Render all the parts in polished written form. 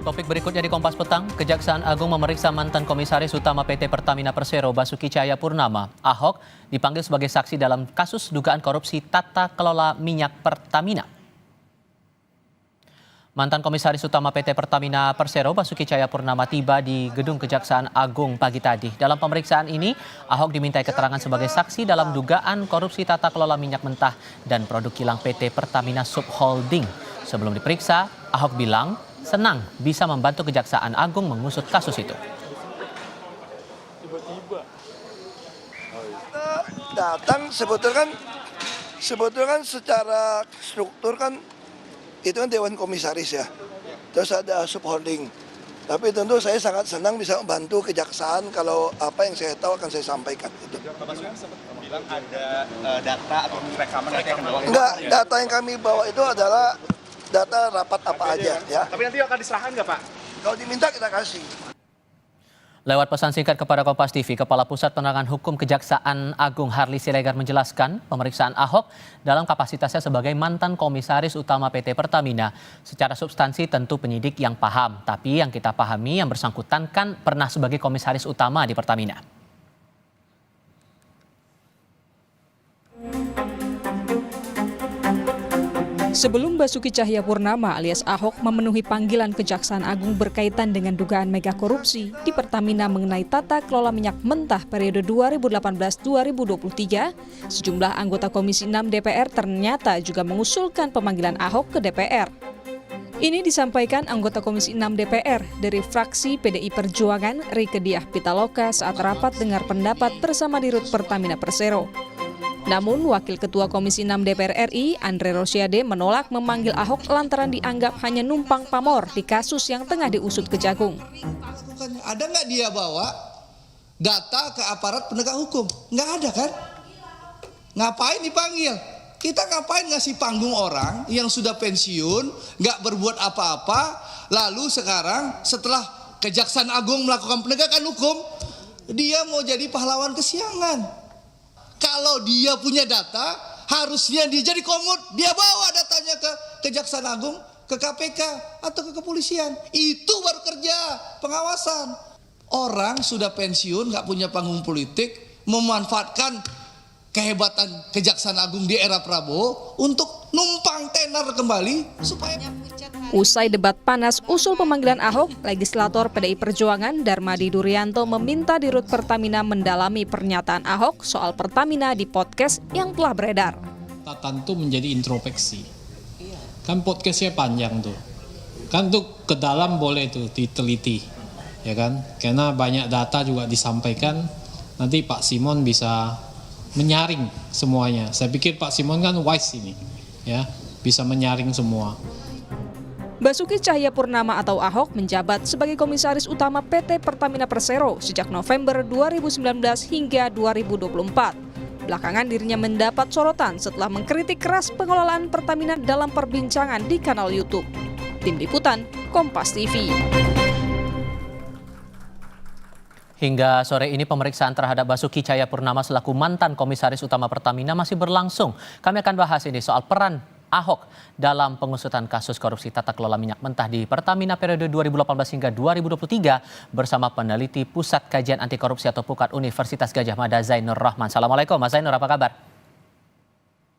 Topik berikutnya di Kompas Petang, Kejaksaan Agung memeriksa mantan Komisaris Utama PT Pertamina Persero Basuki Cahayapurnama. Ahok dipanggil sebagai saksi dalam kasus dugaan korupsi tata kelola minyak Pertamina. Mantan Komisaris Utama PT Pertamina Persero Basuki Cahayapurnama tiba di Gedung Kejaksaan Agung pagi tadi. Dalam pemeriksaan ini, Ahok dimintai keterangan sebagai saksi dalam dugaan korupsi tata kelola minyak mentah dan produk kilang PT Pertamina Subholding. Sebelum diperiksa, Ahok bilang senang bisa membantu Kejaksaan Agung mengusut kasus itu. Datang sebetulnya kan secara struktur kan itu kan Dewan Komisaris ya, terus ada subholding. Tapi tentu saya sangat senang bisa membantu Kejaksaan kalau apa yang saya tahu akan saya sampaikan. Itu. Pak Basuki sempat bilang ada data atau rekaman nanti akan bawa. Enggak, data yang kami bawa itu adalah data rapat apa aja ya. Tapi nanti akan diserahkan nggak Pak? Kalau diminta kita kasih. Lewat pesan singkat kepada Kompas TV, Kepala Pusat Penerangan Hukum Kejaksaan Agung Harli Siregar menjelaskan pemeriksaan Ahok dalam kapasitasnya sebagai mantan Komisaris Utama PT Pertamina. Secara substansi tentu penyidik yang paham, tapi yang kita pahami yang bersangkutan kan pernah sebagai Komisaris Utama di Pertamina. Sebelum Basuki Cahayapurnama alias Ahok memenuhi panggilan Kejaksaan Agung berkaitan dengan dugaan mega korupsi di Pertamina mengenai tata kelola minyak mentah periode 2018-2023, sejumlah anggota Komisi 6 DPR ternyata juga mengusulkan pemanggilan Ahok ke DPR. Ini disampaikan anggota Komisi 6 DPR dari fraksi PDI Perjuangan Rieke Diah Pitaloka saat rapat dengar pendapat bersama Dirut Pertamina Persero. Namun, Wakil Ketua Komisi 6 DPR RI, Andre Rosiade, menolak memanggil Ahok lantaran dianggap hanya numpang pamor di kasus yang tengah diusut Kejagung. Ada nggak dia bawa data ke aparat penegak hukum? Nggak ada kan? Ngapain dipanggil? Kita ngapain ngasih panggung orang yang sudah pensiun, nggak berbuat apa-apa, lalu sekarang setelah Kejaksaan Agung melakukan penegakan hukum, dia mau jadi pahlawan kesiangan. Kalau dia punya data, harusnya dia jadi komut, dia bawa datanya ke Kejaksaan Agung, ke KPK, atau ke kepolisian. Itu baru kerja pengawasan. Orang sudah pensiun, nggak punya panggung politik, memanfaatkan kehebatan Kejaksaan Agung di era Prabowo untuk numpang tenar kembali supaya... Usai debat panas usul pemanggilan Ahok, legislator PDI Perjuangan Darmadi Durianto meminta Dirut Pertamina mendalami pernyataan Ahok soal Pertamina di podcast yang telah beredar. Tentu menjadi introspeksi. Kan podcastnya panjang tuh. Kan tuh ke dalam boleh tuh diteliti. Ya kan? Karena banyak data juga disampaikan. Nanti Pak Simon bisa menyaring semuanya. Saya pikir Pak Simon kan wise ini. Ya, bisa menyaring semua. Basuki Cahayapurnama atau Ahok menjabat sebagai Komisaris Utama PT Pertamina Persero sejak November 2019 hingga 2024. Belakangan dirinya mendapat sorotan setelah mengkritik keras pengelolaan Pertamina dalam perbincangan di kanal YouTube. Tim Liputan, Kompas TV. Hingga sore ini pemeriksaan terhadap Basuki Cahayapurnama selaku mantan Komisaris Utama Pertamina masih berlangsung. Kami akan bahas ini soal peran Ahok dalam pengusutan kasus korupsi tata kelola minyak mentah di Pertamina periode 2018 hingga 2023 bersama peneliti Pusat Kajian Anti Korupsi atau PUKAT Universitas Gadjah Mada Zainur Rahman. Assalamualaikum Mas Zainur, apa kabar?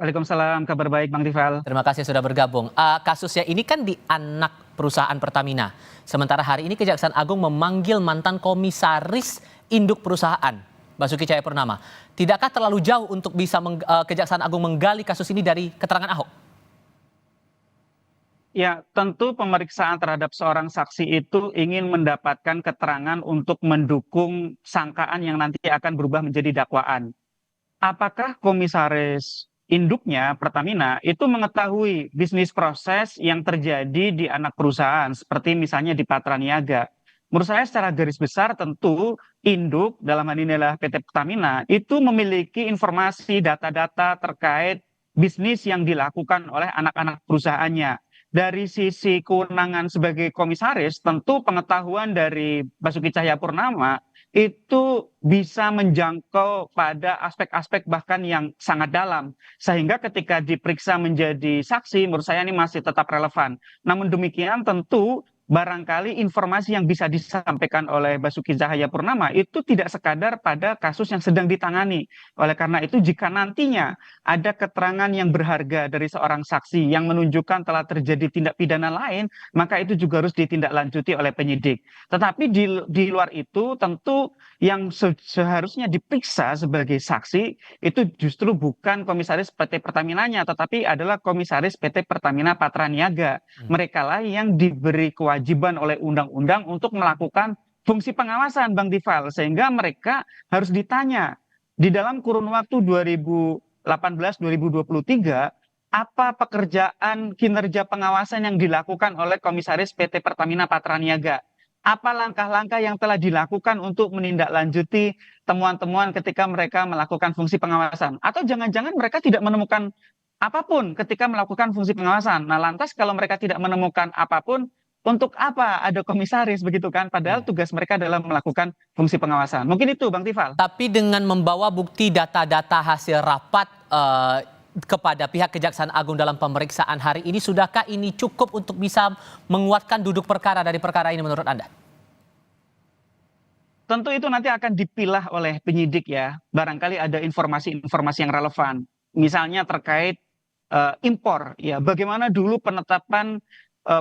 Waalaikumsalam, kabar baik Bang Tifal. Terima kasih sudah bergabung. Kasusnya ini kan di anak perusahaan Pertamina. Sementara hari ini Kejaksaan Agung memanggil mantan komisaris induk perusahaan Basuki Cahayapurnama. Tidakkah terlalu jauh untuk bisa Kejaksaan Agung menggali kasus ini dari keterangan Ahok? Ya, tentu pemeriksaan terhadap seorang saksi itu ingin mendapatkan keterangan untuk mendukung sangkaan yang nanti akan berubah menjadi dakwaan. Apakah komisaris induknya Pertamina itu mengetahui bisnis proses yang terjadi di anak perusahaan seperti misalnya di Patra Niaga? Menurut saya secara garis besar tentu induk dalam hal ini adalah PT Pertamina itu memiliki informasi data-data terkait bisnis yang dilakukan oleh anak-anak perusahaannya. Dari sisi kewenangan sebagai komisaris, tentu pengetahuan dari Basuki Cahayapurnama itu bisa menjangkau pada aspek-aspek bahkan yang sangat dalam. Sehingga ketika diperiksa menjadi saksi, menurut saya ini masih tetap relevan. Namun demikian tentu barangkali informasi yang bisa disampaikan oleh Basuki Cahayapurnama itu tidak sekadar pada kasus yang sedang ditangani. Oleh karena itu, jika nantinya ada keterangan yang berharga dari seorang saksi yang menunjukkan telah terjadi tindak pidana lain, maka itu juga harus ditindaklanjuti oleh penyidik. Tetapi di luar itu, tentu yang seharusnya diperiksa sebagai saksi itu justru bukan komisaris PT Pertamina-nya, tetapi adalah komisaris PT Pertamina Patraniaga. Mereka lah yang diberi kewajiban oleh undang-undang untuk melakukan fungsi pengawasan, Bang Tifal, sehingga mereka harus ditanya di dalam kurun waktu 2018-2023 apa pekerjaan kinerja pengawasan yang dilakukan oleh komisaris PT Pertamina Patraniaga. Apa langkah-langkah yang telah dilakukan untuk menindaklanjuti temuan-temuan ketika mereka melakukan fungsi pengawasan? Atau jangan-jangan mereka tidak menemukan apapun ketika melakukan fungsi pengawasan. Nah, lantas kalau mereka tidak menemukan apapun, untuk apa ada komisaris begitu kan? Padahal tugas mereka adalah melakukan fungsi pengawasan. Mungkin itu, Bang Tifal. Tapi dengan membawa bukti data-data hasil rapat kepada pihak Kejaksaan Agung dalam pemeriksaan hari ini, sudahkah ini cukup untuk bisa menguatkan duduk perkara dari perkara ini menurut Anda? Tentu itu nanti akan dipilah oleh penyidik ya. Barangkali ada informasi-informasi yang relevan. Misalnya terkait impor ya. Bagaimana dulu penetapan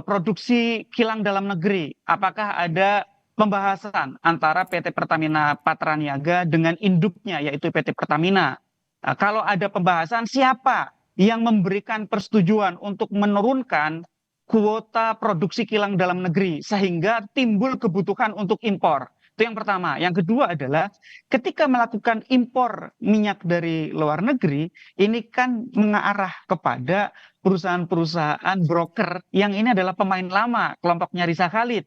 produksi kilang dalam negeri? Apakah ada pembahasan antara PT Pertamina Patraniaga dengan induknya yaitu PT Pertamina? Nah, kalau ada pembahasan, siapa yang memberikan persetujuan untuk menurunkan kuota produksi kilang dalam negeri sehingga timbul kebutuhan untuk impor? Itu yang pertama. Yang kedua adalah ketika melakukan impor minyak dari luar negeri, ini kan mengarah kepada perusahaan-perusahaan broker yang ini adalah pemain lama, kelompoknya Risa Khalid.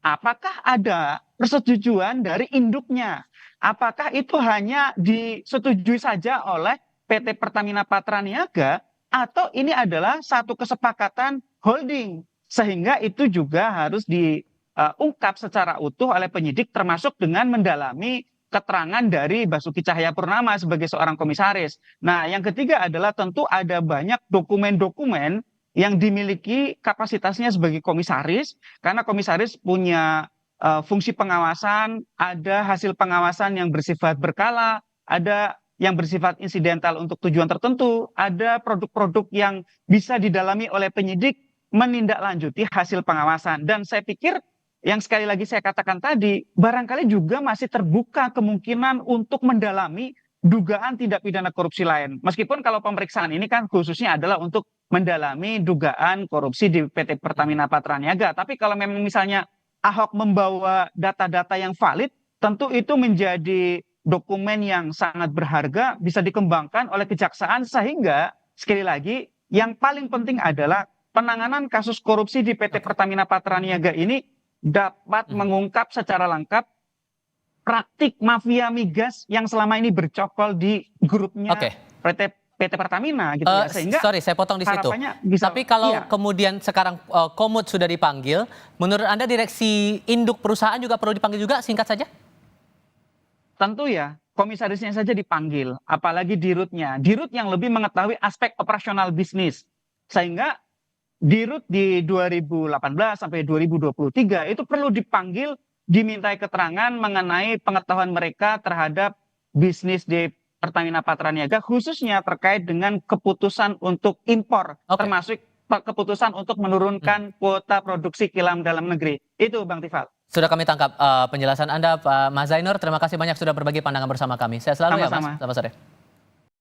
Apakah ada persetujuan dari induknya? Apakah itu hanya disetujui saja oleh PT Pertamina Patraniaga atau ini adalah satu kesepakatan holding sehingga itu juga harus diungkap secara utuh oleh penyidik termasuk dengan mendalami keterangan dari Basuki Cahayapurnama sebagai seorang komisaris. Nah, yang ketiga adalah tentu ada banyak dokumen-dokumen yang dimiliki kapasitasnya sebagai komisaris karena komisaris punya fungsi pengawasan, ada hasil pengawasan yang bersifat berkala, ada yang bersifat insidental untuk tujuan tertentu, ada produk-produk yang bisa didalami oleh penyidik menindaklanjuti hasil pengawasan. Dan saya pikir yang sekali lagi saya katakan tadi, barangkali juga masih terbuka kemungkinan untuk mendalami dugaan tindak pidana korupsi lain. Meskipun kalau pemeriksaan ini kan khususnya adalah untuk mendalami dugaan korupsi di PT Pertamina Patraniaga. Tapi kalau memang misalnya Ahok membawa data-data yang valid, tentu itu menjadi dokumen yang sangat berharga, bisa dikembangkan oleh kejaksaan sehingga sekali lagi yang paling penting adalah penanganan kasus korupsi di PT Pertamina Patraniaga ini dapat mengungkap secara lengkap praktik mafia migas yang selama ini bercokol di grupnya PT Pertamina gitu ya. Sehingga sorry, saya potong di situ. Tapi kalau kemudian sekarang Komut sudah dipanggil, menurut Anda direksi induk perusahaan juga perlu dipanggil juga, singkat saja? Tentu ya, komisarisnya saja dipanggil, apalagi dirutnya. Dirut yang lebih mengetahui aspek operasional bisnis. Sehingga dirut di 2018 sampai 2023 itu perlu dipanggil, dimintai keterangan mengenai pengetahuan mereka terhadap bisnis di Pertamina Patraniaga, khususnya terkait dengan keputusan untuk impor, termasuk keputusan untuk menurunkan kuota produksi kilang dalam negeri. Itu Bang Tifal. Sudah kami tangkap penjelasan Anda, Pak Mas Zainur. Terima kasih banyak sudah berbagi pandangan bersama kami. Saya selalu ya, Mas. Selamat sore.